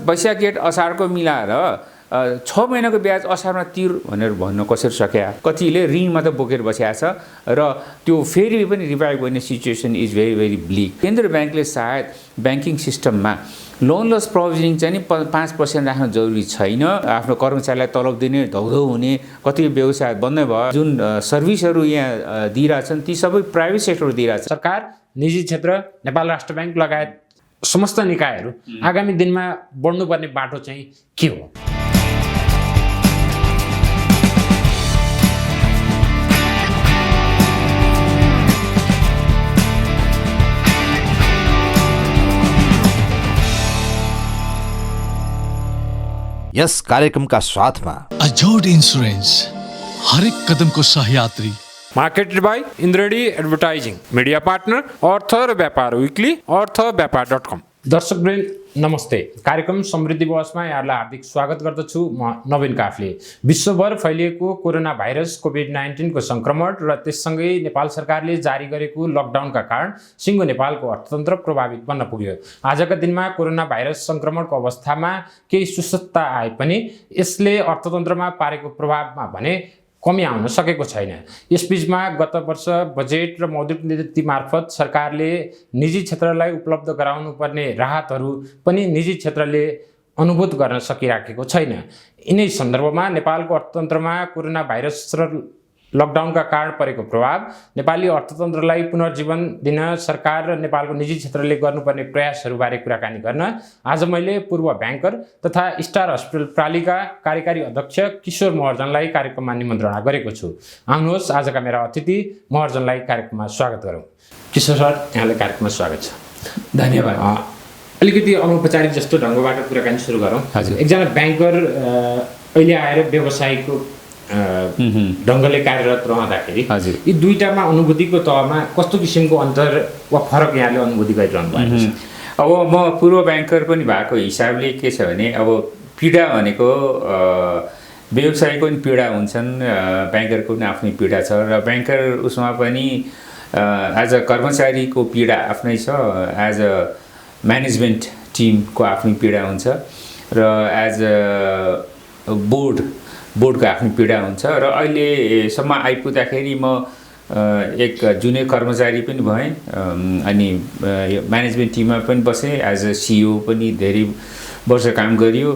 वैशाख जेठ असारको मिलाएर 6 महिनाको ब्याज असारमा तिर भनेर भन्न कसरी सक्या कतिले ऋण मात्र बोकेर बसेको छ र त्यो फेरि पनि रिभाइभ गर्ने situation is very very bleak केन्द्रीय ब्याङ्कले सायद ब्याङ्किङ सिस्टममा लोन लस प्रोभिजनिङ चाहिँ नि 5% राख्न जरुरी छैन आफ्नो कर्मचारीलाई तलब दिने धौधौ हुने कति व्यवसाय बन्दै भयो जुन सर्भिसहरू यहाँ दिइरहेछन् ती सबै प्राइभेट सेक्टर दिइरहेछ सरकार निजी क्षेत्र नेपाल राष्ट्र ब्याङ्क लगायत समस्त निकायहरू आगामी दिनमा बढ्नुपर्ने बाटो चाहिँ के हो यस कार्यक्रमका साथमा अजोड इन्स्योरेन्स हरेक कदमको सहयात्री marketed by Indreni advertising media partner अर्थ र व्यापार विक्ली अर्थव्यापार.com दर्शकवृन्द नमस्ते कार्यक्रम समृद्धि बहसमा यहाँलाई हार्दिक स्वागत गर्दछु म नवीन काफले विश्वभर फैलिएको कोरोना भाइरस कोभिड-19 को संक्रमण र त्यससँगै नेपाल सरकारले जारी गरेको लकडाउनका कारण सिङ्गो नेपालको अर्थतन्त्र प्रभावित बन्न पुग्यो आजका दिनमा कोरोना भाइरस संक्रमणको अवस्थामा केही सुस्तता आए पनि यसले अर्थतन्त्रमा पारेको प्रभावमा भने कमी आउन सकेको छैन यसबीचमा गत वर्ष बजेट र मौद्रिक नीति मार्फत सरकारले निजी क्षेत्रलाई उपलब्ध गराउनु पर्ने राहतहरू पनि निजी क्षेत्रले अनुभूत गर्न सकिराखेको छैन यिनै सन्दर्भमा नेपालको अर्थतन्त्रमा कोरोना भाइरस र लकडाउनका कारण परेको प्रभाव नेपाली अर्थतन्त्रलाई पुनर्जीवन दिन सरकार र नेपालको निजी क्षेत्रले गर्नुपर्ने प्रयासहरूबारे कुराकानी गर्न आज मैले पूर्व ब्याङ्कर तथा स्टार हस्पिटल प्रालिका कार्यकारी अध्यक्ष किशोर महर्जनलाई कार्यक्रममा निमन्त्रणा गरेको छु आउनुहोस् आजका मेरा अतिथि महर्जनलाई कार्यक्रममा स्वागत गरौँ किशोर सर यहाँलाई कार्यक्रममा स्वागत छ धन्यवाद अलिकति अनौपचारिक जस्तो ढङ्गबाट कुराकानी सुरु गरौँ हजुर एकजना ब्याङ्कर अहिले आएर व्यवसायको ढङ्गले कार्यरत रहँदाखेरि यी दुईटामा अनुभूतिको तहमा कस्तो किसिमको अन्तर वा फरक यहाँले अनुभूति गरिरहनु भएको छ अब म पूर्व ब्याङ्कर पनि भएको हिसाबले के छ भने अब पीडा भनेको व्यवसायको पनि पीडा हुन्छन् ब्याङ्करको पनि आफ्नै पीडा छ र ब्याङ्कर उसमा पनि एज अ कर्मचारीको पीडा आफ्नै छ एज अ म्यानेजमेन्ट टिमको आफ्नै पीडा हुन्छ र एज अ बोर्डको आफ्नो पीडा हुन्छ र अहिलेसम्म आइपुग्दाखेरि म एक जुनियर कर्मचारी पनि भएँ अनि म्यानेजमेन्ट टिममा पनि बसेँ एज अ सिइओ पनि धेरै वर्ष काम गरियो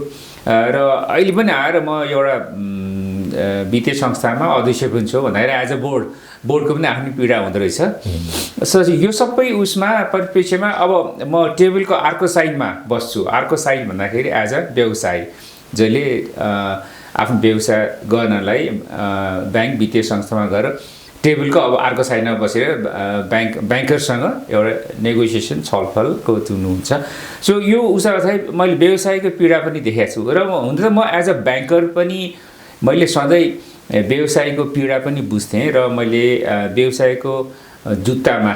र अहिले पनि आएर म एउटा वित्तीय संस्थामा अध्यक्ष पनि छु भन्दाखेरि एज अ बोर्डको पनि आफ्नै पीडा हुँदो रहेछ सो यो सबै उसमा परिप्रेक्ष्यमा अब म टेबलको अर्को साइडमा बस्छु अर्को साइड भन्दाखेरि एज अ व्यवसायी जसले आफ्नो व्यवसाय गर्नलाई ब्याङ्क वित्तीय संस्थामा गएर टेबलको अब अर्को साइडमा बसेर ब्याङ्करसँग एउटा नेगोसिएसन छलफलको हुनुहुन्छ सो यो उसलाई मैले व्यवसायको पीडा पनि देखेको छु र हुन त म एज अ ब्याङ्कर पनि मैले सधैँ व्यवसायको पीडा पनि बुझ्थेँ र मैले व्यवसायको जुत्तामा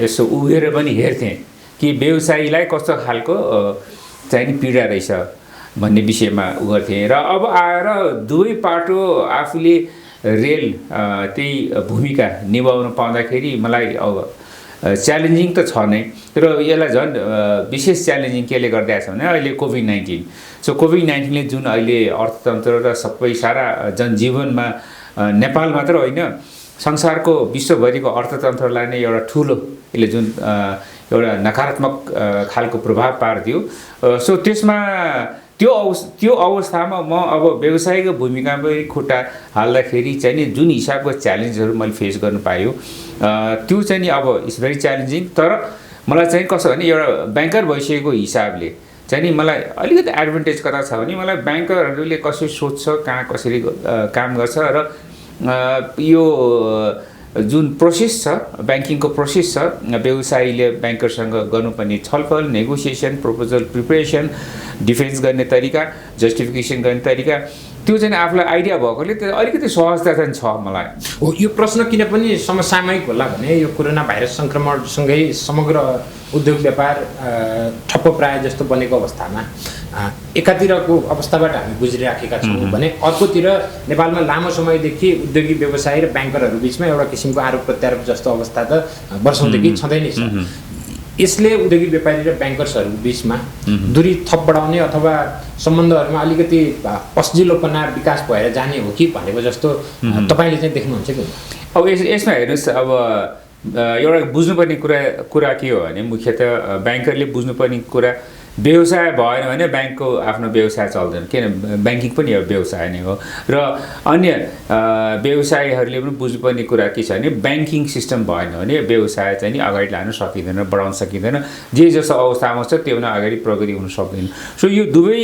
यसो उभिएर पनि हेर्थेँ कि व्यवसायीलाई कस्तो खालको चाहिँ पीडा रहेछ भन्ने विषयमा उ गर्थेँ र अब आएर दुवै पाटो आफूले रेल त्यही भूमिका निभाउन पाउँदाखेरि मलाई अब च्यालेन्जिङ त छ नै र यसलाई झन् विशेष च्यालेन्जिङ केले गरिरहेको छ भने अहिले कोभिड-19 सो कोभिड-19ले जुन अहिले अर्थतन्त्र र सबै सारा जनजीवनमा नेपाल मात्र होइन संसारको विश्वभरिको अर्थतन्त्रलाई नै एउटा ठुलो यसले जुन एउटा नकारात्मक खालको प्रभाव पारिदियो सो त्यसमा त्यो अवस्थामा म अब व्यवसायको भूमिकामा खुट्टा हाल्दाखेरि चाहिँ नि जुन हिसाबको च्यालेन्जहरू मैले फेस गर्नु पायो त्यो चाहिँ नि अब इट्स भेरी च्यालेन्जिङ तर मलाई चाहिँ कस्तो भने एउटा ब्याङ्कर भइसकेको हिसाबले चाहिँ नि मलाई अलिकति एडभान्टेज कता छ भने मलाई ब्याङ्करहरूले कसरी सोध्छ कहाँ कसरी काम गर्छ र यो जुन प्रोसेस छ ब्याङ्किङको प्रोसेस छ व्यवसायीले ब्याङ्करसँग गर्नुपर्ने छलफल नेगोसिएसन प्रपोजल प्रिपरेसन डिफेन्स गर्ने तरिका जस्टिफिकेसन गर्ने तरिका त्यो चाहिँ आफूलाई आइडिया भएकोले त्यो अलिकति सहजता चाहिँ छ मलाई हो यो प्रश्न किन पनि समसामयिक होला भने यो कोरोना भाइरस सङ्क्रमणसँगै समग्र उद्योग व्यापार ठप्प प्राय जस्तो बनेको अवस्थामा एकातिरको अवस्थाबाट हामी गुज्रिराखेका छौँ भने अर्कोतिर नेपालमा लामो समयदेखि उद्योगी व्यवसायी र ब्याङ्करहरू बिचमा एउटा किसिमको आरोप प्रत्यारोप जस्तो अवस्था त वर्षौँदेखि छँदै नै छ यसले उद्योगिक व्यापारी र ब्याङ्कर्सहरू बिचमा दूरी थप बढाउने अथवा सम्बन्धहरूमा अलिकति पस्जिलोपना विकास भएर जाने हो कि भनेको जस्तो तपाईँले चाहिँ देख्नुहुन्छ कि? अब यसमा हेर्नुहोस्, अब एउटा बुझ्नुपर्ने कुरा के हो भने मुख्यतः ब्याङ्करले बुझ्नुपर्ने कुरा व्यवसाय भएन भने ब्याङ्कको आफ्नो व्यवसाय चल्दैन, किन ब्याङ्किङ पनि एउटा व्यवसाय नै हो। र अन्य व्यवसायीहरूले पनि बुझ्नुपर्ने कुरा के छ भने ब्याङ्किङ सिस्टम भएन भने व्यवसाय चाहिँ नि अगाडि लान सकिँदैन, बढाउन सकिँदैन। जे जस्तो अवस्थामा छ त्योभन्दा अगाडि प्रगति हुन सक्दैन। सो यो दुवै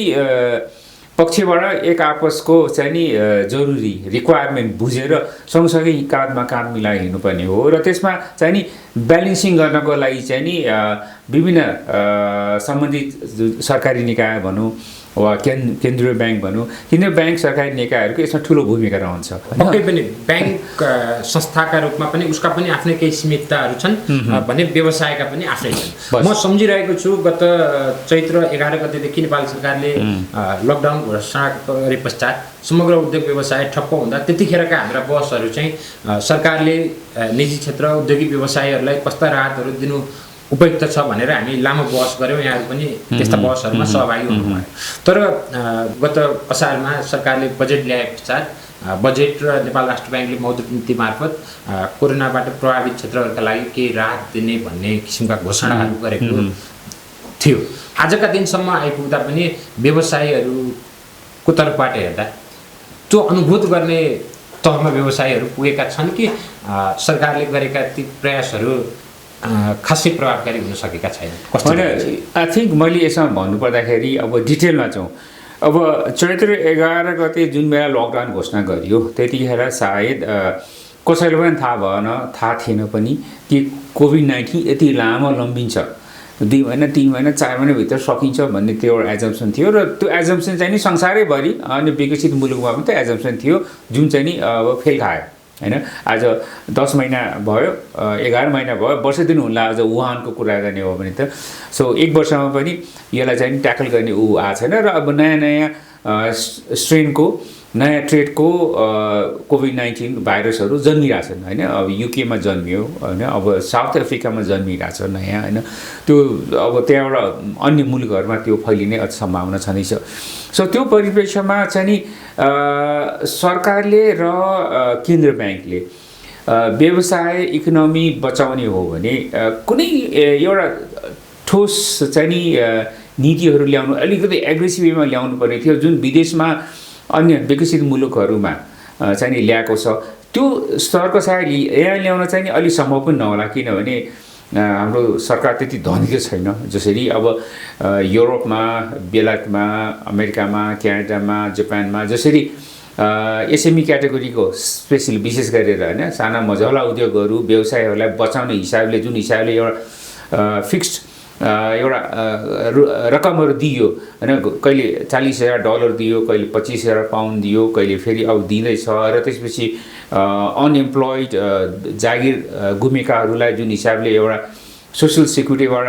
पक्षबाट एक आपसको चाहिँ नि जरुरी रिक्वायरमेन्ट बुझेर सँगसँगै काँधमा काँध मिलाएर हिँड्नुपर्ने हो। र त्यसमा चाहिँ नि ब्यालेन्सिङ गर्नको लागि चाहिँ नि विभिन्न सम्बन्धित सरकारी निकाय भनौँ वा केन्द्रीय ब्याङ्क भनौँ, तिनीहरू ब्याङ्क सरकारी निकायहरूको यसमा ठुलो भूमिका रहन्छ। पक्कै पनि ब्याङ्क संस्थाका रूपमा पनि उसका पनि आफ्नै केही सीमितताहरू छन् भने व्यवसायका पनि आफ्नै छन्। म सम्झिरहेको छु गत चैत्र 11 गतेदेखि नेपाल सरकारले लकडाउन घोषणा गरे पश्चात समग्र उद्योग व्यवसाय ठप्प हुँदा त्यतिखेरका हाम्रा बसहरू चाहिँ सरकारले निजी क्षेत्र उद्योगिक व्यवसायीहरूलाई कस्ता राहतहरू दिनु उपयुक्त छ भनेर हामी लामो बहस गऱ्यौँ। यहाँहरू पनि त्यस्ता बहसहरूमा सहभागी हुनुभयो। तर गत असारमा सरकारले बजेट ल्याए पश्चात बजेट र नेपाल राष्ट्र ब्याङ्कले मौद्रिक नीति मार्फत कोरोनाबाट प्रभावित क्षेत्रहरूका लागि केही राहत दिने भन्ने किसिमका घोषणाहरू गरेको थियो। आजका दिनसम्म आइपुग्दा पनि व्यवसायीहरूको तर्फबाट हेर्दा त्यो अनुभूत गर्ने तहमा व्यवसायीहरू पुगेका छन् कि सरकारले गरेका ती प्रयासहरू खासै प्रभावकारी हुन सकेका छैन? होइन, आई थिङ्क मैले यसमा भन्नुपर्दाखेरि अब डिटेलमा जाउँ। अब चैत्र 11 गते जुन बेला लकडाउन घोषणा गरियो त्यतिखेर सायद कसैले पनि थाहा भएन, थाहा थिएन पनि कि कोभिड-19 यति लामो लम्बिन्छ, 2 महिना 3 महिना 4 महिनाभित्र सकिन्छ भन्ने त्यो एउटा एजम्सन थियो। र त्यो एजम्सन चाहिँ नि संसारैभरि अनि विकसित मुलुकमा पनि त्यो एजम्सन थियो जुन चाहिँ नि अब फेल खायो होइन। आज 10 महिना भयो, 11 महिना भयो, वर्ष दिन हुन्ला आज वुहानको कुरा गर्ने हो भने त। सो 1 वर्षमा पनि यसलाई चाहिँ ट्याकल गर्ने आएको छैन। र अब नयाँ स्ट्रेनको नयाँ ट्रेडको कोभिड-19 भाइरसहरू जन्मिरहेछन् होइन। अब युकेमा जन्मियो होइन, अब साउथ अफ्रिकामा जन्मिरहेछ नयाँ होइन। त्यो अब त्यहाँबाट अन्य मुलुकहरूमा त्यो फैलिने अझ सम्भावना छँदैछ। सो त्यो परिप्रेक्ष्यमा चाहिँ नि सरकारले र केन्द्र ब्याङ्कले व्यवसाय इकोनोमी बचाउने हो भने कुनै एउटा ठोस चाहिँ नि नीतिहरू ल्याउनु अलिकति एग्रेसिभ वेमा ल्याउनु पर्ने थियो, जुन विदेशमा अन्य विकसित मुलुकहरूमा चाहिँ नि ल्याएको छ। त्यो स्तरको सायद यहाँ ल्याउन चाहिँ नि अलि सम्भव पनि नहोला, किनभने हाम्रो सरकार त्यति धनी त छैन। जसरी अब युरोपमा, बेलायतमा, अमेरिकामा, क्यानाडामा, जापानमा जसरी एसएमई क्याटेगोरीको स्पेसली विशेष गरेर होइन साना मझौला उद्योगहरू व्यवसायहरूलाई बचाउने हिसाबले जुन हिसाबले एउटा फिक्स्ड एउटा रकमहरू दियो होइन, कहिले $40,000 दियो, कहिले $25,000 पाउन्ड दियो, कहिले फेरि अब दिँदैछ। र त्यसपछि अनएम्प्लोइड जागिर गुमेकाहरूलाई जुन हिसाबले एउटा सोसल सेक्युरिटीबाट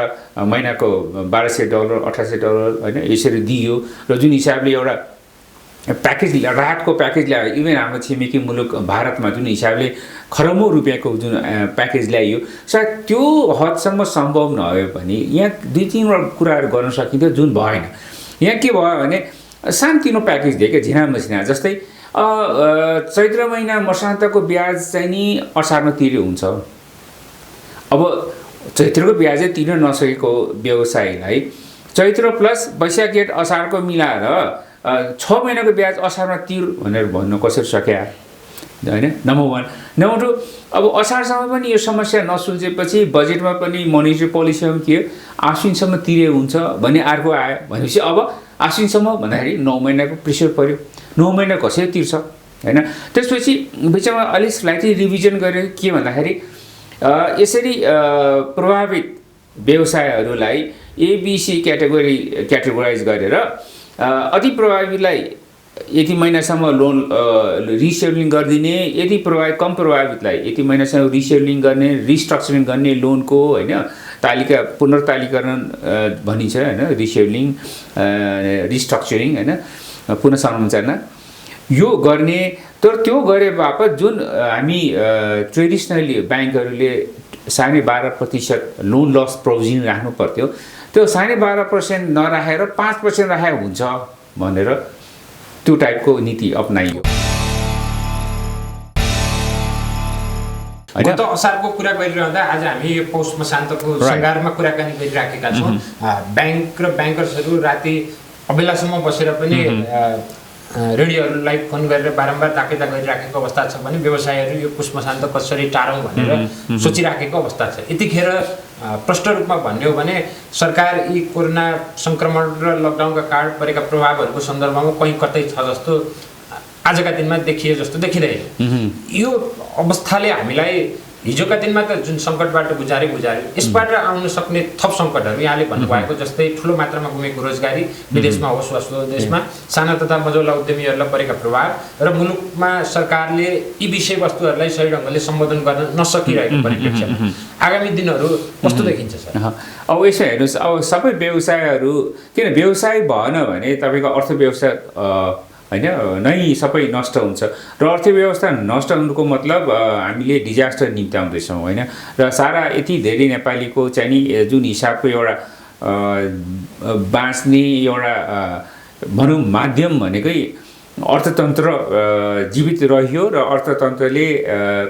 महिनाको $1,200 $1,800 होइन यसरी दियो। र जुन हिसाबले एउटा प्याकेज राहतको प्याकेज ल्यायो, इभन हाम्रो छिमेकी मुलुक भारतमा जुन हिसाबले खरबौँ रुपियाँको जुन प्याकेज ल्याइयो, सायद त्यो हदसम्म सम्भव नभए पनि यहाँ 2-3 कुराहरू गर्न सकिन्थ्यो जुन भएन। यहाँ के भयो भने सानोतिनो प्याकेज दियो क्या, झिना मसिना। जस्तै चैत्र महिना मसान्तको ब्याज चाहिँ नि असारमा तिर्यो हुन्छ। अब चैत्रको ब्याजै तिर्न नसकेको व्यवसायीलाई चैत्र प्लस वैशाख जेठ असारको मिलाएर 6 महिनाको ब्याज असारमा तिर भनेर भन्नु कसरी सक्या होइन? नम्बर 1। नम्बर 2, अब असारसम्म पनि यो समस्या नसुल्झेपछि बजेटमा पनि मोनिटरी पोलिसीमा के आश्विनसम्म तिरे हुन्छ भन्ने अर्को आयो भनेपछि अब आश्विनसम्म भन्दाखेरि 9 महिनाको प्रेसर पऱ्यो, 9 महिना कसरी तिर्छ होइन? त्यसपछि बिचमा अलिक स्लाइटली रिभिजन गरेर के भन्दाखेरि यसरी प्रभावित व्यवसायहरूलाई ABC क्याटेगोराइज गरेर अति प्रभावितलाई यति महिनासम्म लोन रिसेड्युलिङ गरिदिने, यति कम प्रभावितलाई यति महिनासम्म रिसेड्युलिङ गर्ने, रिस्ट्रक्चरिङ गर्ने लोनको होइन तालिका पुनर्तालिकरण भनिन्छ होइन, रिसेड्युलिङ रिस्ट्रक्चरिङ होइन पुनर्संरचना यो गर्ने। तर त्यो गरे बापत जुन हामी ट्रेडिसनली ब्याङ्कहरूले 12.5% लोन लस प्रोभिजन राख्नु पर्थ्यो, त्यो 12.5% नराखेर 5% राखेको हुन्छ भनेर त्यो टाइपको नीति अपनाइयो। गत असारको कुरा गरिरहँदा आज हामी यो पौष मसान्तको सङ्घारमा कुराकानी गरिराखेका छौँ। ब्याङ्क र ब्याङ्कर्सहरू राति अबेलासम्म बसेर पनि रेडियोहरूलाई फोन गरेर बारम्बार ताकेता गरिराखेको अवस्था छ भने व्यवसायहरू यो पौष मसान्त कसरी टारौँ भनेर सोचिराखेको अवस्था छ। यतिखेर प्रष्ट रूपमा भन्यो भने सरकार यी कोरोना सङ्क्रमण र लकडाउनका कारण परेका प्रभावहरूको सन्दर्भमा कहीँ कतै छ जस्तो आजका दिनमा देखिए जस्तो देखिँदैन। यो अवस्थाले हामीलाई हिजोका दिनमा त जुन सङ्कटबाट गुजार्यो, यसबाट आउन सक्ने थप सङ्कटहरू यहाँले भन्नुभएको जस्तै ठुलो मात्रामा गुमेको रोजगारी, विदेशमा होस् वा स्वदेशमा साना तथा मझौला उद्यमीहरूलाई परेका प्रभाव र मुलुकमा सरकारले यी विषयवस्तुहरूलाई सही ढङ्गले सम्बोधन गर्न नसकिरहेको परिप्रेक्ष्यमा आगामी दिनहरू कस्तो देखिन्छ सर? अब यसो हेर्नुहोस्, अब सबै व्यवसायहरू, किन व्यवसाय भएन भने तपाईँको अर्थव्यवस्था होइन नै सबै नष्ट हुन्छ र अर्थव्यवस्था नष्ट हुनुको मतलब हामीले डिजास्टर निम्त्याउँदैछौँ होइन। र सारा यति धेरै नेपालीको चाहिँ नि जुन हिसाबको एउटा बाँच्ने एउटा भनौँ माध्यम भनेकै अर्थतन्त्र जीवित रह्यो र अर्थतन्त्रले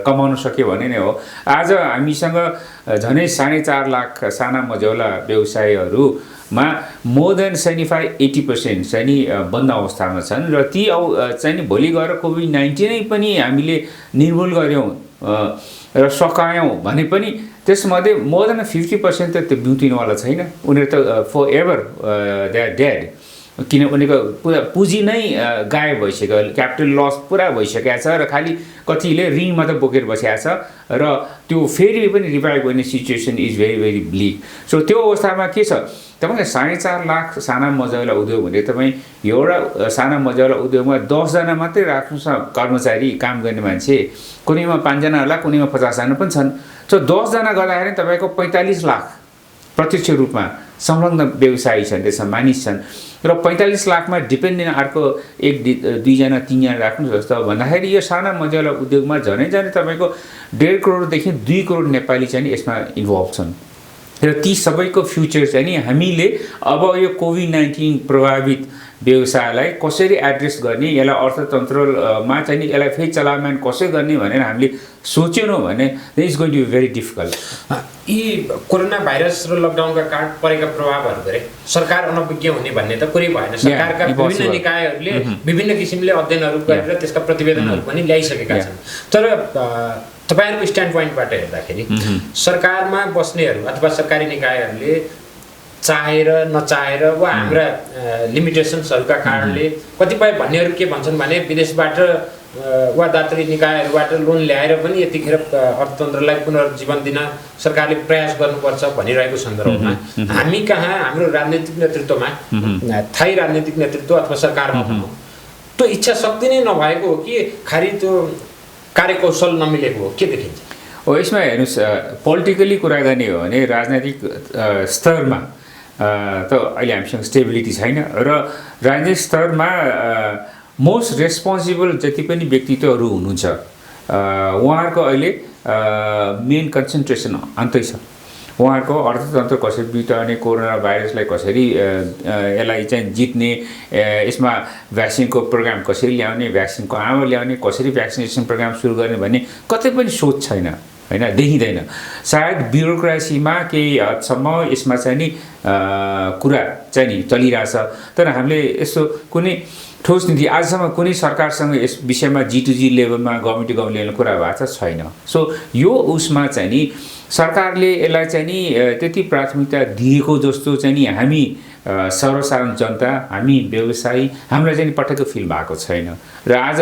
कमाउन सक्यो भने नै हो। आज हामीसँग झनै 4.5 लाख साना मझौला व्यवसायहरूमा मोर देन 75-80% चाहिँ नि बन्द अवस्थामा छन् र ती चाहिँ नि भोलि गएर कोभिड-19 नै पनि हामीले निर्मूल गऱ्यौँ र सकायौँ भने पनि त्यसमध्ये मोर देन 50% त त्यो बिउतिनुवाला छैन। उनीहरू त forever they are dead, किन उनीको पुरा पुँजी नै गायब भइसक्यो, क्यापिटल लस पुरा भइसकेको छ र खालि कतिले ऋण मात्र बोकेर बसेको छ र त्यो फेरि पनि रिभाइभ गर्ने situation is very very bleak. So त्यो अवस्थामा के छ, तपाईँले 4.5 लाख साना मझौला उद्योग भने तपाईँ एउटा साना मझौला उद्योगमा 10 जना मात्रै राख्नुहोस् कर्मचारी काम गर्ने मान्छे, कुनैमा 5 जना होला, कुनैमा 50 जना पनि छन्। सो 10 जना गर्दाखेरि तपाईँको 45 लाख प्रत्यक्ष रूपमा संलग्न व्यवसायी छन्, त्यसमा मानिस छन् र 45 लाखमा डिपेन्डेन्ट अर्को 1, 2 जना 3 जना राख्नुहोस् जस्तो भन्दाखेरि यो साना मझौला उद्योगमा झनै तपाईँको 1.5 करोडदेखि 2 करोड नेपाली चाहिँ यसमा इन्भल्भ छन् र ती सबैको फ्युचर चाहिँ नि हामीले अब यो कोभिड-19 प्रभावित व्यवसायलाई कसरी एड्रेस गर्ने, यसलाई अर्थतन्त्रमा चाहिँ नि यसलाई फेरि चलायमान कसरी गर्ने भनेर हामीले सोचेनौँ भने it's going to be very difficult. यी कोरोना भाइरस र लकडाउनका कारण परेका प्रभावहरू गरे सरकार अनभिज्ञ हुने भन्ने त कुरै भएन। सरकारका विभिन्न निकायहरूले विभिन्न किसिमले अध्ययनहरू गरेर त्यसका प्रतिवेदनहरू पनि ल्याइसकेका छन्। तर तपाईँहरूको स्ट्यान्ड पोइन्टबाट हेर्दाखेरि सरकारमा बस्नेहरू अथवा सरकारी निकायहरूले चाहेर नचाहेर वा हाम्रा लिमिटेसन्सहरूका कारणले कतिपय भन्नेहरू के भन्छन् भने विदेशबाट वा दातरी निकायहरूबाट लोन ल्याएर पनि यतिखेर अर्थतन्त्रलाई पुनर्जीवन दिन सरकारले प्रयास गर्नुपर्छ भनिरहेको सन्दर्भमा हामी कहाँ हाम्रो राजनीतिक नेतृत्वमा थाई राजनीतिक नेतृत्व अथवा सरकारमा भनौँ त्यो इच्छा शक्ति नै नभएको हो कि खालि त्यो कार्यकौशल नमिलेको हो, के देखिन्छ? हो, यसमा हेर्नुहोस्, पोलिटिकली कुरा गर्ने हो भने राजनैतिक स्तरमा त अहिले हामीसँग स्टेबिलिटी छैन र राजनीतिक स्तरमा मोस्ट रेस्पोन्सिबल जति पनि व्यक्तित्वहरू हुनुहुन्छ उहाँहरूको अहिले मेन कन्सन्ट्रेसन अन्तै छ। उहाँहरूको अर्थतन्त्र कसरी बिताउने, कोरोना भाइरसलाई कसरी यसलाई चाहिँ जित्ने, यसमा भ्याक्सिनको प्रोग्राम कसरी ल्याउने, भ्याक्सिनको आमा ल्याउने, कसरी भ्याक्सिनेसन प्रोग्राम सुरु गर्ने भन्ने कतै पनि सोच छैन होइन, देखिँदैन। सायद ब्युरोक्रेसीमा केही हदसम्म यसमा चाहिँ नि कुरा चाहिँ नि चलिरहेछ, तर हामीले यस्तो कुनै ठोस नीति आजसम्म कुनै सरकारसँग यस विषयमा G2G लेभलमा गभर्मेन्ट टु गभर्मेन्ट लेभलमा कुरा भएको छैन। सो यो उसमा चाहिँ नि सरकारले यसलाई चाहिँ नि त्यति प्राथमिकता दिएको जस्तो चाहिँ नि हामी सर्वसाधारण जनता, हामी व्यवसायी, हामीलाई चाहिँ पटक्कै फिल भएको छैन। र आज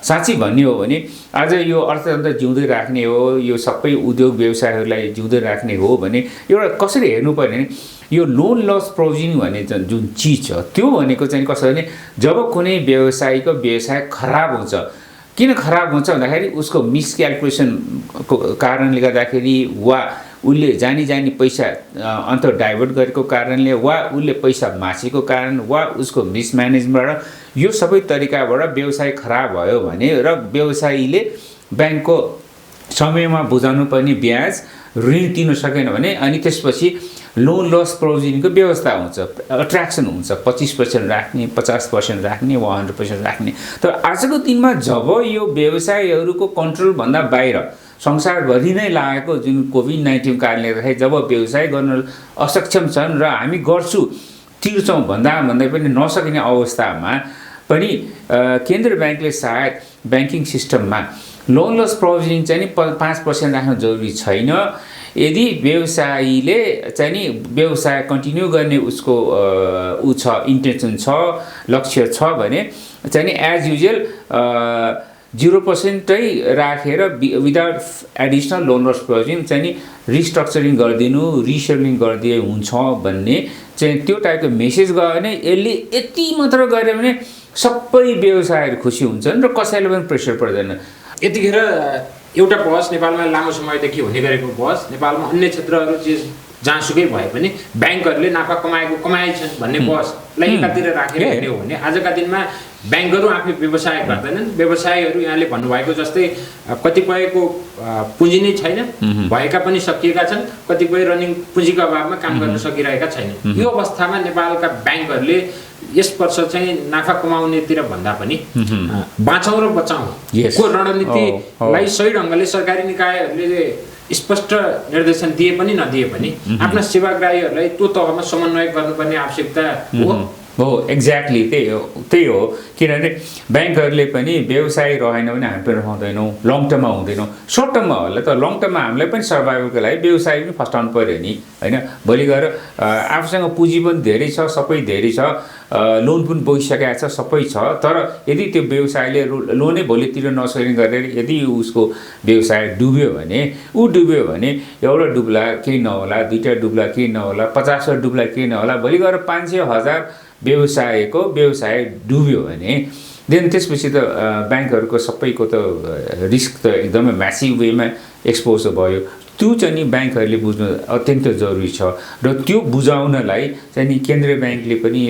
साँच्ची भन्ने हो भने आज यो अर्थतन्त्र जिउँदै राख्ने हो, यो सबै उद्योग व्यवसायहरूलाई जिउँदै राख्ने हो भने एउटा कसरी हेर्नु पर्ने भने यो लोन लस प्रोभिजन भन्ने जुन चिज छ त्यो भनेको चाहिँ कसरी भने जब कुनै व्यवसायीको व्यवसाय खराब हुन्छ, किन खराब हुन्छ भन्दाखेरि उसको मिसक्यालकुलेसनको कारणले गर्दाखेरि वा उसले जानी पैसा अन्त डाइभर्ट गरेको कारणले वा उसले पैसा मासेको कारण वा उसको मिसम्यानेजमेन्टबाट यो सबै तरिकाबाट व्यवसाय खराब भयो भने र व्यवसायीले ब्याङ्कको समयमा बुझाउनु पर्ने ब्याज ऋण तिर्न सकेन भने अनि त्यसपछि लोन लस प्रोभिजनिङको व्यवस्था हुन्छ, अट्र्याक्सन हुन्छ, 25% राख्ने, 50% राख्ने वा 100% राख्ने। तर आजको दिनमा जब यो व्यवसायहरूको कन्ट्रोलभन्दा बाहिर संसारभरि नै लागेको जुन कोभिड-19 कारणले गर्दाखेरि जब व्यवसाय गर्न असक्षम छन् र हामी गर्छु तिर्छौँ भन्दै पनि नसकिने अवस्थामा पनि केन्द्रीय ब्याङ्कले सायद ब्याङ्किङ सिस्टममा लोन लस प्रोभिजनिङ चाहिँ नि 5% राख्न जरुरी छैन। यदि व्यवसायीले चाहिँ नि व्यवसाय कन्टिन्यू गर्ने उसको छ इन्टेन्सन छ, लक्ष्य छ भने चाहिँ नि एज युजुअल 0% राखेर विदाउट एडिसनल लोन लस प्रोभिजनिङ चाहिँ नि रिस्ट्रक्चरिङ गरिदिनु, रिसेडुलिङ गरिदिए हुन्छ भन्ने चाहिँ त्यो टाइपको मेसेज गयो भने यसले यति मात्र गर्यो भने सबै व्यवसायहरू खुसी हुन्छन् र कसैले पनि प्रेसर पर्दैन। यतिखेर एउटा बहस नेपालमा लामो समयदेखि हुने गरेको बहस, नेपालमा अन्य क्षेत्रहरू जहाँसुकै भए पनि ब्याङ्कहरूले नाफा कमाइ छन् भन्ने बहसलाई एकातिर राखेर हेर्ने हो भने आजका दिनमा ब्याङ्कहरू आफै व्यवसाय गर्दैनन्। व्यवसायहरू यहाँले भन्नुभएको जस्तै कतिपयको पुँजी नै छैन, भएका पनि सकिएका छन्, कतिपय रनिङ पुँजीको अभावमा काम गर्न सकिरहेका छैनन्। यो अवस्थामा नेपालका ब्याङ्कहरूले यस वर्ष चाहिँ नाफा कमाउनेतिर भन्दा पनि बाँचौँ र बचाउँ को रणनीतिलाई सही ढङ्गले सरकारी निकायहरूले स्पष्ट निर्देशन दिए पनि नदिए पनि आफ्ना सेवाग्राहीहरूलाई त्यो तहमा समन्वय गर्नुपर्ने आवश्यकता हो। एक्ज्याक्टली त्यही हो किनभने ब्याङ्कहरूले पनि व्यवसाय रहेन भने हामी पनि रहँदैनौँ, लङ टर्ममा हुँदैनौँ। सर्ट टर्ममा होला तर लङ टर्ममा हामीलाई पनि सर्भाइभलको लागि व्यवसाय पनि फस्टाउनु पऱ्यो नि होइन। भोलि गएर आफूसँग पुँजी पनि धेरै छ, सबै धेरै छ, लोन पनि बोकिसकेको छ, सबै छ, तर यदि त्यो व्यवसायले लोनै भोलितिर नसक्ने गरेर यदि उसको व्यवसाय डुब्यो भने एउटा डुब्ला केही नहोला, दुईवटा डुब्ला केही नहोला, 50 डुब्ला केही नहोला, भोलि गएर 500,000 व्यवसाय डुब्यो भने देन त्यसपछि त ब्याङ्कहरूको सबैको त रिस्क त एकदमै म्यासिभ वेमा एक्सपोज भयो। त्यो चाहिँ नि ब्याङ्कहरूले बुझ्नु अत्यन्त जरुरी छ र त्यो बुझाउनलाई चाहिँ नि केन्द्रीय ब्याङ्कले पनि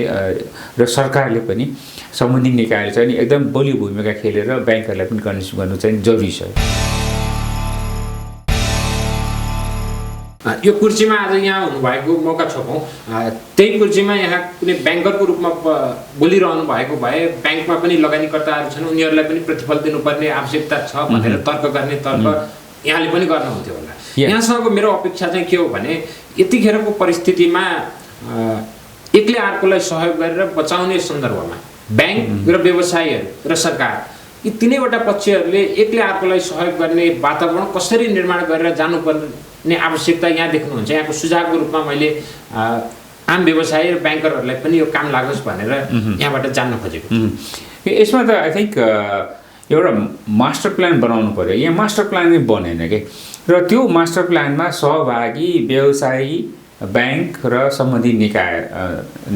र सरकारले पनि सम्बन्धित निकायले चाहिँ नि एकदम बलियो भूमिका खेलेर ब्याङ्कहरूलाई पनि कन्भिन्स गर्नु चाहिँ जरुरी छ। यो कुर्सीमा आज यहाँ हुनुभएको मौका छोपौँ, त्यही कुर्सीमा यहाँ कुनै ब्याङ्करको रूपमा बोलिरहनु भएको भए ब्याङ्कमा पनि लगानीकर्ताहरू छन्, उनीहरूलाई पनि प्रतिफल दिनुपर्ने आवश्यकता छ भनेर तर्क गर्ने तर्क यहाँले पनि गर्नुहुन्थ्यो होला। यहाँसँगको मेरो अपेक्षा चाहिँ के हो भने यतिखेरको परिस्थितिमा एकले अर्कोलाई सहयोग गरेर बचाउने सन्दर्भमा ब्याङ्क र व्यवसायीहरू र सरकार यी तीनैवटा पक्षहरूले एकले अर्कोलाई सहयोग गर्ने वातावरण कसरी निर्माण गरेर जानुपर्ने आवश्यकता यहाँ देख्नुहुन्छ। यहाँको सुझावको रूपमा मैले आम व्यवसायी र ब्याङ्करहरूलाई पनि यो काम लागोस् भनेर यहाँबाट जान्न खोजेको। यसमा त आई थिङ्क एउटा मास्टर प्लान बनाउनु पर्यो। यहाँ मास्टर प्लान नै बनेन कि र त्यो मास्टर प्लानमा सहभागी व्यवसायी, ब्याङ्क र सम्बन्धित निकाय,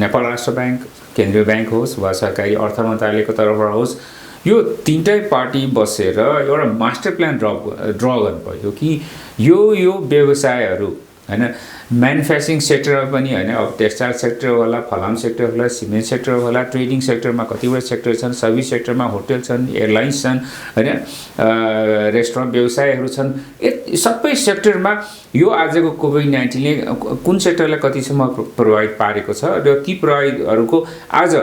नेपाल राष्ट्र ब्याङ्क, केन्द्रीय ब्याङ्क होस् वा सरकारी अर्थ मन्त्रालयको तर्फबाट होस्, यो तीनटै पार्टी बसेर एउटा मास्टर प्लान ड्र गर्नु पर्यो कि यो व्यवसायहरू होइन म्यानुफ्याक्चरिङ सेक्टरमा पनि होइन, अब टेक्सटाइल सेक्टर होला, फलाम सेक्टर होला, सिमेन्ट सेक्टर होला, ट्रेडिङ सेक्टरमा कतिवटा सेक्टर छन्, सर्भिस सेक्टरमा होटल छन्, एयरलाइन्स छन् होइन, रेस्टुरेन्ट व्यवसायहरू छन्। सबै सेक्टरमा यो आजको कोभिड-19ले कुन सेक्टरलाई कतिसम्म प्रभावित पारेको छ र ती प्रभावितहरूको आज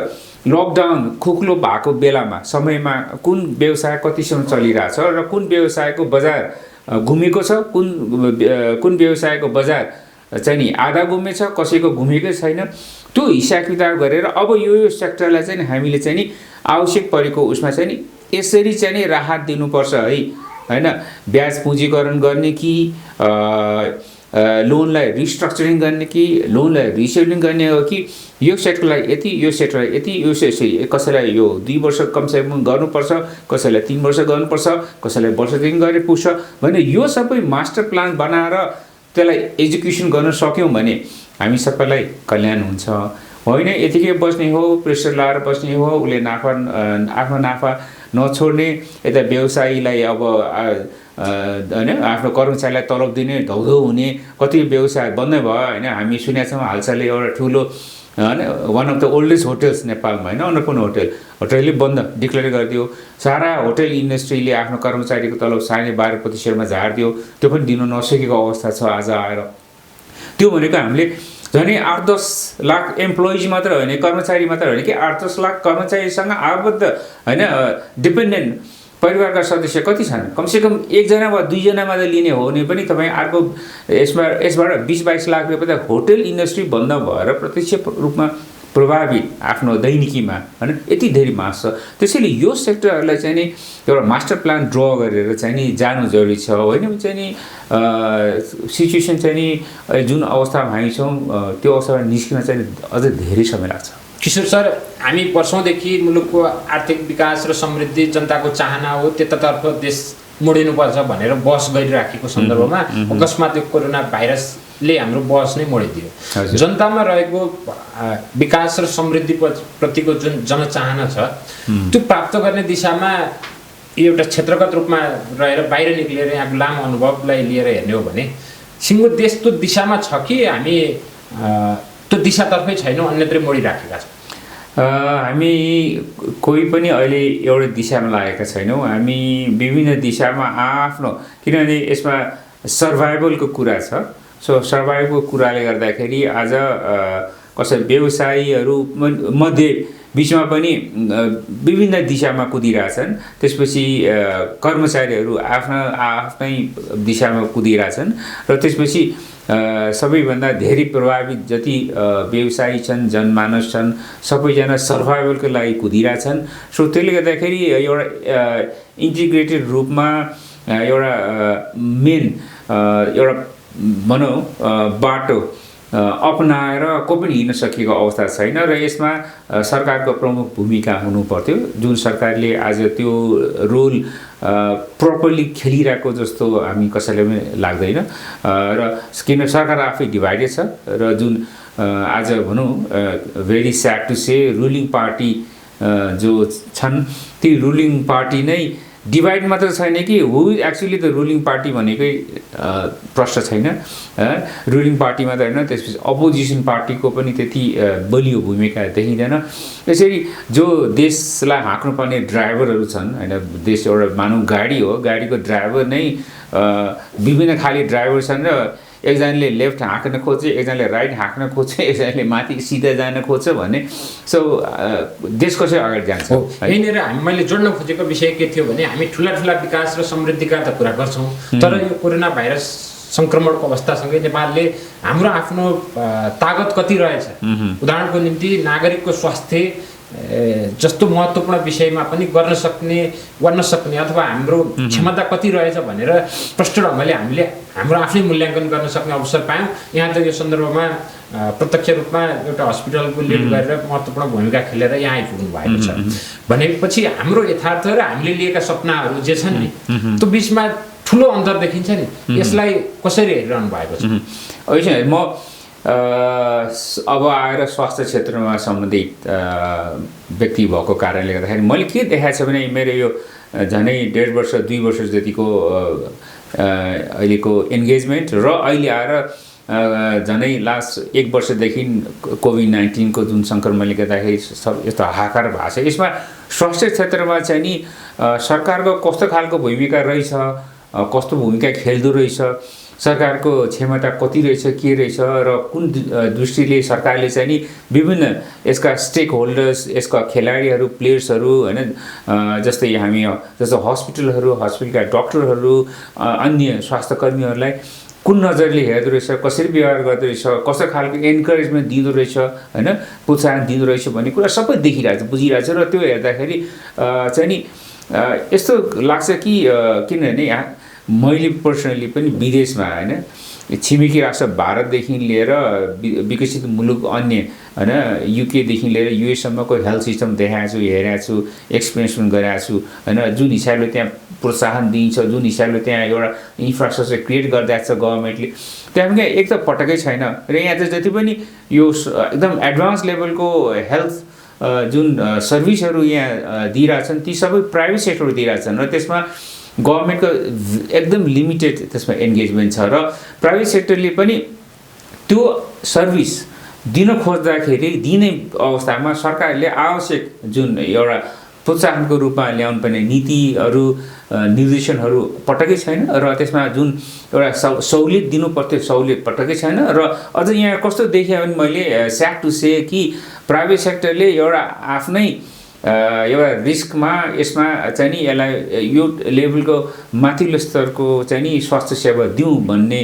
लकडाउन खुकुलो भएको बेलामा समयमा कुन व्यवसाय कतिसम्म चलिरहेछ र कुन व्यवसायको बजार घुमेको छ, कुन व्यवसायको बजार चाहिँ नि आधा घुमेछ, कसैको घुमेकै छैन, त्यो हिसाब किताब गरेर अब यो सेक्टरलाई चाहिँ हामीले चाहिँ नि आवश्यक परेको उसमा चाहिँ नि यसरी चाहिँ नि राहत दिनुपर्छ है होइन। ब्याज पुँजीकरण गर्ने कि लोनलाई रिस्ट्रक्चरिङ गर्ने कि लोनलाई रिसेडुलिङ गर्ने हो कि यो सेक्टरलाई यति, यो सेक्टरलाई यति, यो कसैलाई यो 2 वर्ष कमसेकम गर्नुपर्छ, कसैलाई 3 वर्ष गर्नुपर्छ, कसैलाई वर्षदेखि गरेर पुग्छ भने यो सबै मास्टर प्लान बनाएर त्यसलाई एजुकेसन गर्न सक्यौँ भने हामी सबैलाई कल्याण हुन्छ। होइन यतिकै बस्ने हो, प्रेसर लाएर बस्ने हो, उसले आफ्नो नाफा नछोड्ने, यता व्यवसायीलाई अब होइन आफ्नो कर्मचारीलाई तलब दिने धौधौ हुने कति व्यवसाय बन्दै भयो होइन। हामी सुनेका छौँ हालसालै एउटा ठुलो होइन one of the oldest hotels नेपालमा होइन अन्नपूर्ण होटलले बन्द डिक्लेयर गरिदियो। सारा होटल इन्डस्ट्रीले आफ्नो कर्मचारीको तलब 12.5%मा झारिदियो, त्यो पनि दिन नसकेको अवस्था छ आज आएर। त्यो भनेको हामीले झन् 8-10 लाख एम्प्लोइज मात्र होइन, कर्मचारी मात्र होइन कि 8-10 लाख कर्मचारीसँग आबद्ध होइन डिपेन्डेन्ट परिवारका सदस्य कति छन्? कमसेकम 1 जना वा 2 जना मात्र लिने हो भने पनि तपाईँ अर्को यसबाट 20-22 लाख रुपियाँ त होटल इन्डस्ट्री बन्द भएर प्रत्यक्ष रूपमा प्रभावित आफ्नो दैनिकीमा होइन यति धेरै मास छ। त्यसैले यो सेक्टरहरूलाई चाहिँ नि एउटा मास्टर प्लान ड्र गरेर चाहिँ नि जानु जरुरी छ होइन। चाहिँ नि सिचुएसन चाहिँ नि जुन अवस्थामा हामी छौँ त्यो अवस्थाबाट निस्किन चाहिँ अझै धेरै समय लाग्छ। किशोर सर, हामी वर्षौँदेखि मुलुकको आर्थिक विकास र समृद्धि जनताको चाहना हो, त्यतातर्फ देश मोडिनुपर्छ भनेर बहस गरिराखेको सन्दर्भमा अकस्मात यो कोरोना भाइरसले हाम्रो बहस नै मोडिदियो। जनतामा रहेको विकास र समृद्धि प्रतिको जुन जनचाहना छ त्यो प्राप्त गर्ने दिशामा एउटा क्षेत्रगत रूपमा रहेर बाहिर निक्लिएर यहाँको लामो अनुभवलाई लिएर हेर्ने हो भने सिङ्गो देश त्यो दिशामा छ कि हामी त्यो दिशातर्फै छैनौँ, अन्यत्रै मोडिराखेका छौँ? हामी कोही पनि अहिले एउटै दिशामा लागेका छैनौँ। हामी विभिन्न दिशामा आफ्नो, किनभने यसमा सर्भाइभलको कुरा छ। सो सर्भाइभलको कुराले गर्दाखेरि आज कसै व्यवसायीहरू मध्ये बिचमा पनि विभिन्न दिशामा कुदिरहेछन्। त्यसपछि कर्मचारीहरू आफ्नै दिशामा कुदिरहेछन् र त्यसपछि सबैभन्दा धेरै प्रभावित जति व्यवसायी छन्, जनमानस छन्, सबैजना सर्भाइभलको लागि कुदिरहेछन्। सो त्यसले गर्दाखेरि एउटा इन्टिग्रेटेड रूपमा एउटा मेन एउटा भनौँ बाटो अपनाएर को पनि हिँड्न सकेको अवस्था छैन र यसमा सरकारको प्रमुख भूमिका हुनुपर्थ्यो, जुन सरकारले आज त्यो रोल प्रपरली खेलिरहेको जस्तो हामी कसैलाई पनि लाग्दैन। र किन सरकार आफै डिभाइडेड छ र जुन आज भनौँ very sad to say ruling party जो छन् ती रुलिङ पार्टी नै डिभाइड मात्र छैन कि हु एक्चुअली द रुलिङ पार्टी भनेकै प्रश्न छैन। रुलिङ पार्टी मात्र होइन, त्यसपछि अपोजिसन पार्टीको पनि त्यति बलियो भूमिका देखिँदैन। यसरी जो देशलाई हाँक्नुपर्ने ड्राइभरहरू छन् होइन, देश एउटा मानव गाडी हो, गाडीको ड्राइभर नै विभिन्न खाले ड्राइभर छन् र एकजनाले लेफ्ट हाँक्न खोज्छ, एकजनाले राइट हाँक्न खोज्छ, एकजनाले माथि सिधा जान खोज्छ भन्ने। सो देश कसरी अगाडि जान्छ? यहीँनिर मैले जोड्न खोजेको विषय के थियो भने हामी ठुला विकास र समृद्धिका त कुरा गर्छौँ, तर यो कोरोना भाइरस सङ्क्रमणको अवस्थासँगै नेपालले हाम्रो आफ्नो तागत कति रहेछ, उदाहरणको निम्ति नागरिकको स्वास्थ्य जस्तो महत्त्वपूर्ण विषयमा पनि गर्न सक्ने अथवा हाम्रो क्षमता कति रहेछ भनेर प्रष्ट ढङ्गले हामीले हाम्रो आफ्नै मूल्याङ्कन गर्न सक्ने अवसर पायौँ। यहाँ त यो सन्दर्भमा प्रत्यक्ष रूपमा एउटा हस्पिटलको लिड गरेर महत्त्वपूर्ण भूमिका खेलेर यहाँ आइपुग्नु भएको छ भनेपछि हाम्रो यथार्थ र हामीले लिएका सपनाहरू जे छन् नि त्यो बिचमा ठुलो अन्तर देखिन्छ नि। यसलाई कसरी हेरिरहनु भएको छ? होइन, म अब आएर स्वास्थ्य क्षेत्रमा सम्बन्धित व्यक्ति भएको कारणले गर्दाखेरि मैले के देखाएको छ भने मेरो यो झनै 1.5 वर्ष 2 वर्ष जतिको अहिलेको इन्गेजमेन्ट र अहिले आएर झनै लास्ट 1 वर्षदेखि कोभिड-19 को जुन सङ्क्रमणले गर्दाखेरि सब यस्तो हाहाकार भएको छ। यसमा स्वास्थ्य क्षेत्रमा चाहिँ नि सरकारको कस्तो खालको भूमिका रहेछ, कस्तो भूमिका खेल्दो रहेछ, सरकारको क्षमता कति रहेछ, के रहेछ र कुन दृष्टिले सरकारले चाहिँ नि विभिन्न यसका स्टेक होल्डर्स, यसका खेलाडीहरू, प्लेयर्सहरू होइन, जस्तै हामी जस्तो हस्पिटलका डक्टरहरू, अन्य स्वास्थ्य कर्मीहरूलाई कुन नजरले हेर्दो रहेछ, कसरी व्यवहार गर्दो रहेछ, कस्तो खालको एन्करेजमेन्ट दिँदो रहेछ होइन, प्रोत्साहन दिँदो रहेछ भन्ने कुरा सबै देखिरहेको छ, बुझिरहेको छ। र त्यो हेर्दाखेरि चाहिँ नि यस्तो लाग्छ कि किनभने यहाँ मैले पर्सनली पनि विदेशमा होइन छिमेकी राष्ट्र भारतदेखि लिएर विकसित मुलुक अन्य होइन युकेदेखि लिएर युएससम्मको हेल्थ सिस्टम देखाएको छु, हेरेको छु, एक्सपिरियन्स पनि गरेको छु होइन। जुन हिसाबले त्यहाँ प्रोत्साहन दिइन्छ, जुन हिसाबले त्यहाँ एउटा इन्फ्रास्ट्रक्चर क्रिएट गरिदिएको छ गभर्मेन्टले, त्यहाँ पनि एक त पटकै छैन। र यहाँ चाहिँ जति पनि यो एकदम एडभान्स लेभलको हेल्थ जुन सर्भिसहरू यहाँ दिइरहेछन् ती सबै प्राइभेट सेक्टरले दिइरहेछन् र त्यसमा गभर्मेन्टको एकदम लिमिटेड त्यसमा एन्गेजमेन्ट छ र प्राइभेट सेक्टरले पनि त्यो सर्भिस दिन खोज्दाखेरि दिने अवस्थामा सरकारले आवश्यक जुन एउटा प्रोत्साहनको रूपमा ल्याउनु पर्ने नीतिहरू निर्देशनहरू पटक्कै छैन र त्यसमा जुन एउटा सहुलियत दिनु पर्थ्यो सहुलियत पटक्कै छैन र अझ यहाँ कस्तो देखेँ भने मैले स्याड टु से कि प्राइभेट सेक्टरले एउटा आफ्नै एउटा रिस्कमा यसमा चाहिँ नि यसलाई यो लेभलको माथिल्लो स्तरको चाहिँ नि स्वास्थ्य सेवा दिउँ भन्ने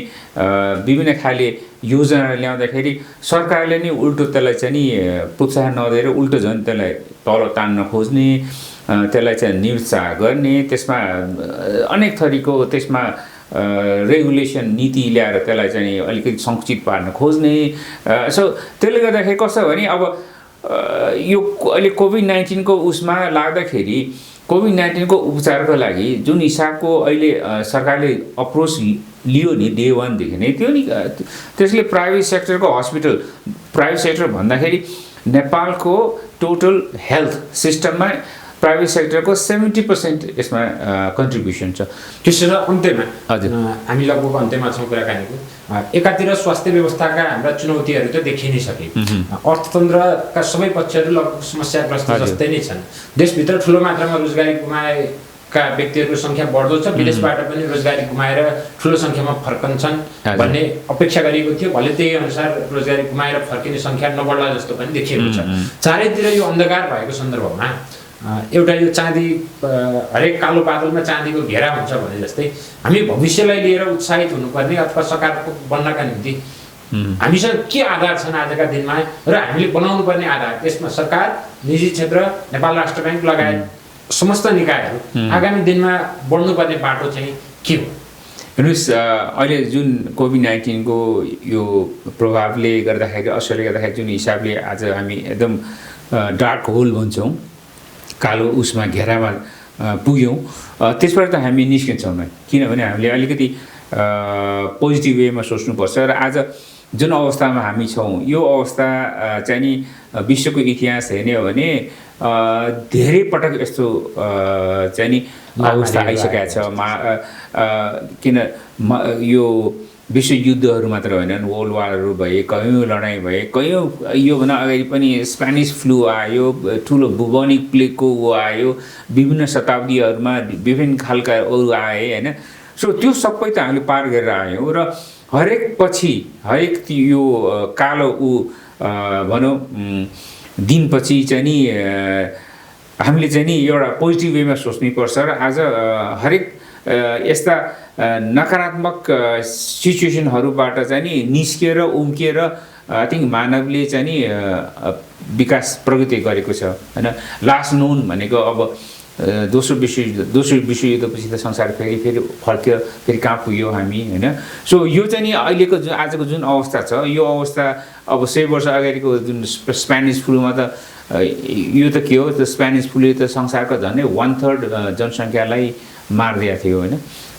विभिन्न खाले योजना ल्याउँदाखेरि सरकारले नै उल्टो त्यसलाई चाहिँ नि प्रोत्साहन नदिएर उल्टो झन् त्यसलाई तल तान्न खोज्ने त्यसलाई चाहिँ निरुत्साह गर्ने त्यसमा अनेक थरीको त्यसमा रेगुलेसन नीति ल्याएर त्यसलाई चाहिँ अलिकति सङ्कुचित पार्न खोज्ने सो त्यसले गर्दाखेरि कस्तो भने अब यो अहिले कोभिड-19 को उसमा लाग्दाखेरि कोभिड-19 को उपचारको लागि जुन हिसाबको अहिले सरकारले अप्रोच लियो नि डे 1 देखि नै त्यो नि त्यसले प्राइभेट सेक्टरको हस्पिटल प्राइभेट सेक्टर भन्दाखेरि नेपालको टोटल हेल्थ सिस्टममा प्राइभेट सेक्टरको 70% यसमा कन्ट्रिब्युसन छ। त्यसो र अन्त्यमा हजुर हामी लगभग अन्त्यमा छौँ कुराकानीको। एकातिर स्वास्थ्य व्यवस्थाका हाम्रा चुनौतीहरू त देखि नै सके, अर्थतन्त्रका सबै पक्षहरू लगभग समस्याग्रस्त जस्तै नै छन्। देशभित्र ठुलो मात्रामा रोजगारी गुमाएका व्यक्तिहरूको सङ्ख्या बढ्दो छ, विदेशबाट पनि रोजगारी गुमाएर ठुलो सङ्ख्यामा फर्कन्छन् भन्ने अपेक्षा गरिएको थियो। भले त्यही अनुसार रोजगारी गुमाएर फर्किने सङ्ख्या नबढ्ला जस्तो पनि देखिएको छ। चारैतिर यो अन्धकार भएको सन्दर्भमा एउटा यो चाँदी हरेक कालो बादलमा चाँदीको घेरा हुन्छ भने जस्तै हामी भविष्यलाई लिएर उत्साहित हुनुपर्ने अथवा सकारात्मक बन्नका निम्ति हामीसँग के आधार छन् आजका दिनमा र हामीले बनाउनु पर्ने आधार, त्यसमा सरकार, निजी क्षेत्र, नेपाल राष्ट्र ब्याङ्क लगायत समस्त निकायहरू आगामी दिनमा बढ्नुपर्ने बाटो चाहिँ के हो? हेर्नुहोस्, अहिले जुन कोभिड-19 को यो प्रभावले गर्दाखेरि असरले गर्दाखेरि जुन हिसाबले आज हामी एकदम डार्क होल भन्छौँ, कालो उसमा घेरामा पुग्यौँ, त्यसबाट त हामी निस्किन्छौँ नै, किनभने हामीले अलिकति पोजिटिभ वेमा सोच्नुपर्छ। र आज जुन अवस्थामा हामी छौँ यो अवस्था चाहिँ नि विश्वको इतिहास हेर्ने हो भने धेरै पटक यस्तो चाहिँ नि अवस्था आइसकेको छ। किन यो विश्वयुद्धहरू मात्र होइनन्, वर्ल्ड वारहरू भए, कयौँ लडाइँ भए, कयौँ योभन्दा अगाडि पनि स्पेनिस फ्लू आयो, ठुलो बुबोनिक प्लेगको ऊ आयो, विभिन्न शताब्दीहरूमा विभिन्न खालका अरू आए होइन। सो त्यो सबै त हामीले पार गरेर आयौँ र हरेक यो कालो भनौँ दिनपछि चाहिँ नि हामीले चाहिँ नि एउटा पोजिटिभ वेमा सोच्नुपर्छ र आज हरेक यस्ता नकारात्मक सिचुएसनहरूबाट चाहिँ नि निस्किएर उम्किएर आई थिङ्क मानवले चाहिँ नि विकास प्रगति गरेको छ होइन। लास्ट नोन भनेको अब दोस्रो विश्वयुद्धपछि त संसार फेरि फर्क्यो, फेरि कहाँ पुग्यो हामी होइन। सो यो चाहिँ नि अहिलेको जुन आजको जुन अवस्था छ यो अवस्था अब 100 वर्ष अगाडिको जुन स्पेनिस फ्लूमा त यो त के हो, त्यो स्पेनिस फ्लूले त संसारको झन्डै 1/3 जनसङ्ख्यालाई मारिदिएको थियो होइन,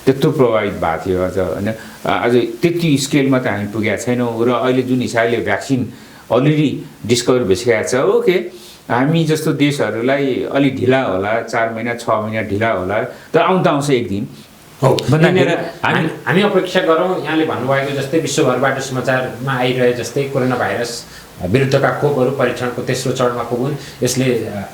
त्यत्रो प्रभावित भएको थियो अझ होइन। आज त्यति स्केलमा त हामी पुगेका छैनौँ र अहिले जुन हिसाबले भ्याक्सिन अलरेडी डिस्कभर भइसकेको छ, ओके हामी जस्तो देशहरूलाई अलि ढिला होला, 4 महिना 6 महिना ढिला होला, तर आउँछ एक दिन हो। हामी अपेक्षा गरौँ यहाँले भन्नुभएको जस्तै विश्वभरबाट समाचारमा आइरहे जस्तै कोरोना भाइरस विरुद्धका खोपहरू परीक्षणको तेस्रो चरणमा पुगुन्, यसले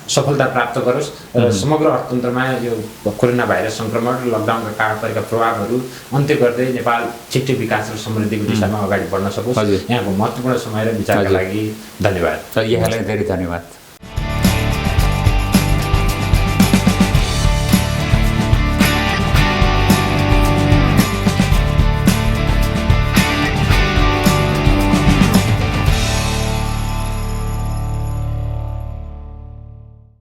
सफलता प्राप्त गरोस् र समग्र अर्थतन्त्रमा यो कोरोना भाइरस सङ्क्रमण र लकडाउनका कारण परेका प्रभावहरू अन्त्य गर्दै नेपाल छिट्टै विकास र समृद्धिको दिशामा अगाडि बढ्न सकोस्। यहाँको महत्त्वपूर्ण समय र विचारका लागि धन्यवाद। यहाँलाई धेरै धन्यवाद।